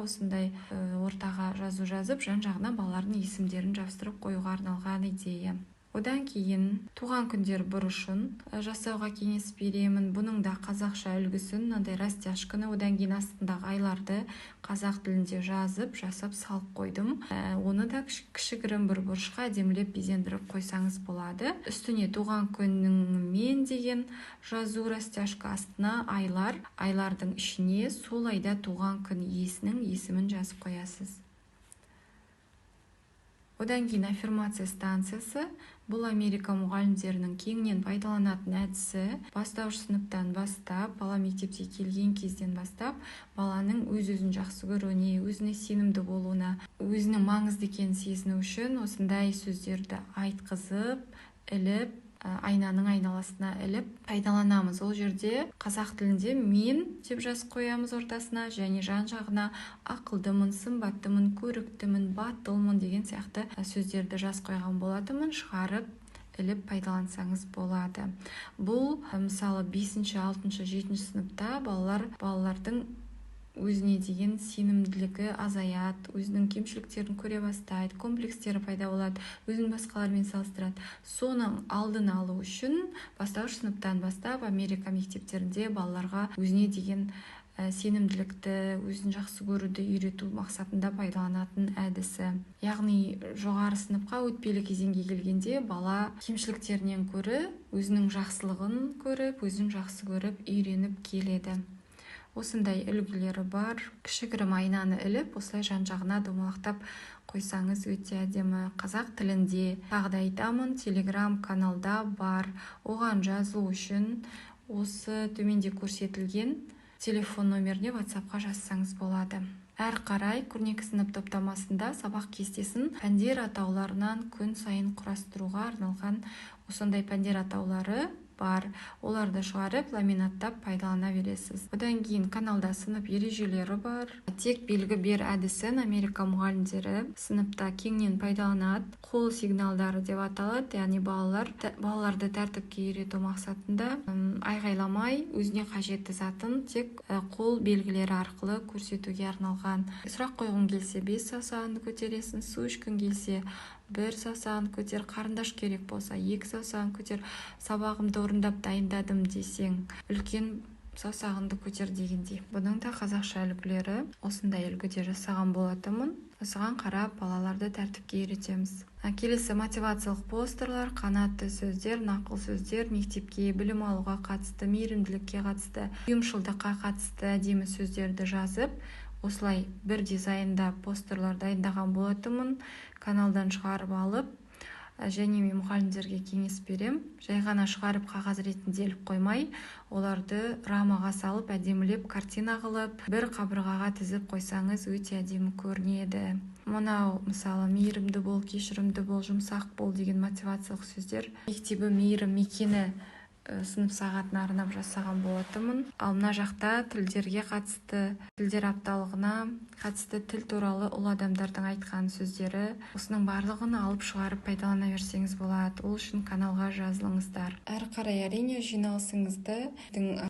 осындай ортаға жазу жазып, жан-жағына балалардың есімдерін жабыстырып қоюға арналған идея. Одан кейін туған күндер бұрышын жасауға кеңес беремін. Бұның да қазақша үлгісін, мынандай растяжканы, одан кейін астындағы айларды қазақ тілінде жазып, жасап салып қойдым. Оны да кішігірім бір бұрышқа әдемілеп безендіріп қойсаңыз болады. Үстіне туған күннің мен деген жазу, растяжка, астына айлар, айлардың ішіне сол айда туған күн иесінің есімін жазып қоясыз. Одан кейін аффирмация станциясы. Бұл Америка мұғалімдерінің кеңінен пайдаланатын әдісі. Бастауыш сыныптан бастап, бала мектепке келген кезден бастап, баланың өз-өзін жақсы көруіне, өзіне сенімді болуына, өзінің маңызды екенін сезіну үшін осындай сөздерді айтқызып, іліп, айнаның айналасына іліп пайдаланамыз. Ол жерде қазақ тілінде мен деп жазып қоямыз ортасына, және жан-жағына ақылдымын, сымбаттымын, көріктімін, батылмын деген сияқты сөздерді жазып қойған болатынмын. Шығарып іліп пайдалансаңыз болады. Бұл мысалы 5, 6, 7 сыныпта балалардың өзіне деген сенімділігі азаяды, өзінің кемшіліктерін көре бастайды, комплекстері пайда болады, өзін басқалармен салыстырады. Соның алдын алу үшін бастауыш сыныптан бастап Америка мектептерінде балаларға өзіне деген сенімділікті, өзін жақсы көруді үйрету мақсатында пайдаланатын әдісі. Яғни жоғары сыныпқа өтпелі кезеңге келгенде бала кемшіліктерінен көрі өзінің жақсылығын көріп, өзін жақсы көріп үйреніп келеді. Осындай үлгілері бар. Кішігірім айнаны іліп, осылай жан-жағына домалақтап қойсаңыз өте әдемі. Қазақ тілінде тағы да айтамын, Telegram каналда бар. Оған жазу үшін осы төменде көрсетілген телефон номеріне WhatsApp-қа жазсаңыз болады. Әр қарай көрнекі сынып топтамасында сабақ кестесін пәндер атауларынан күн сайын құрастыруға арналған осындай пәндер атаулары бар. Оларды шығарып, ламинаттап пайдалана бересіз. Одан кейін каналда сынып ережелері бар. Тек белгі бер әдісін Америка мұғалімдері сыныпта кеңінен пайдаланады. Қол сигналдары деп аталады, яғни балаларды тәртіпке үйрету мақсатында айғайламай, өзіне қажетті затын тек қол белгілері арқылы көрсетуге арналған. Сұрақ қойғың келсе 5 саусағыңды көтересің, су ішкің келсе 1 саусағын көтер, қарындаш керек болса 2 саусағын көтер, сабағымды орындап дайындадым десең үлкен саусағынды көтер дегендей. Бұның да қазақша үлгілері осындай үлгіде жасаған болатынмын. Осыған қарап балаларды тәртіпке үйретеміз. Келесі мотивациялық постерлар, қанатты сөздер, нақыл сөздер, мектепке, білім алуға қатысты, мейірімділікке қатысты, ұйымшылдыққа қатысты әдемі сөздерді жазып, осылай бір дизайнда постерлар дайындаған болатынмын. Каналдан шығарып алып, және мен мұғалімдерге кеңес берем. Жай ғана шығарып қағаз ретінде іліп қоймай, оларды рамаға салып, әдемілеп, картина қылып, бір қабырғаға тізіп қойсаңыз өте әдемі көрінеді. Мынау мысалы мейірімді бол, кешірімді бол, жұмсақ бол деген мотивациялық сөздер. Мектебі мейірім мекені сынып сағатына арнап жасаған болатынмын. Ал мына жақта тілдерге қатысты, тілдер апталығына қатысты тіл туралы ұлы адамдардың айтқан сөздері. Осының барлығын алып шығарып пайдалана берсеңіз болады. Ол үшін каналға жазылыңыздар. Әрі қарай әрине жиналысыңызды